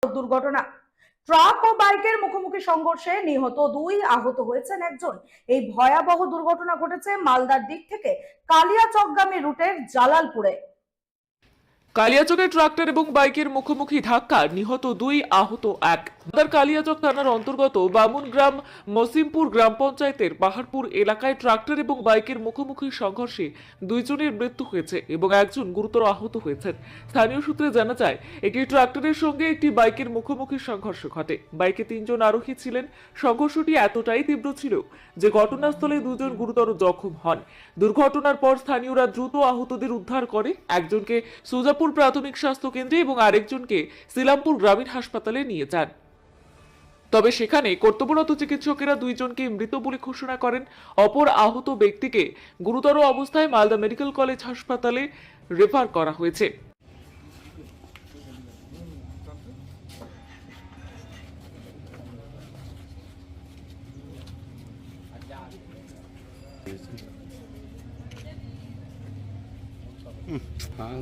দুর্ঘটনা। ট্রাক ও বাইকের মুখোমুখি সংঘর্ষে নিহত 2, আহত হয়েছেন 1 জন। এই ভয়াবহ দুর্ঘটনা ঘটেছে মালদার দিক থেকে কালিয়াচকগামী রুটের জালালপুরে। কালিয়াচকে ট্রাক্টর এবং বাইকের মুখোমুখি ধাক্কা, নিহত 2, আহত 1। কালিয়াচক থানার অন্তর্গত বামুনগ্রাম মসিমপুর গ্রাম পঞ্চায়েতের পাহাড়পুর এলাকায় ট্রাক্টর এবং বাইকের মুখোমুখি সংঘর্ষে 2 জনের মৃত্যু হয়েছে এবং 1 জন গুরুতর আহত হয়েছেন। স্থানীয় সূত্রে জানা যায়, একটি ট্রাক্টরের সঙ্গে একটি বাইকের মুখোমুখি সংঘর্ষ ঘটে। বাইকে 3 জন আরোহী ছিলেন। সংঘর্ষটি এতটাই তীব্র ছিল যে ঘটনাস্থলে 2 জন গুরুতর জখম হন। দুর্ঘটনার পর স্থানীয়রা দ্রুত আহতদের উদ্ধার করে। একজনকে সুজাপুর প্রাথমিক স্বাস্থ্য কেন্দ্রে এবং আরেকজনকে সিলামপুর গ্রামীণ হাসপাতালে নিয়ে যান। তবে সেখানে কর্তব্যরত চিকিৎসকেরা 2 জনকে মৃত বলে ঘোষণা করেন। অপর আহত ব্যক্তিকে গুরুতর অবস্থায় মালদা মেডিকেল কলেজ হাসপাতালে রেফার করা হয়েছে। हाँ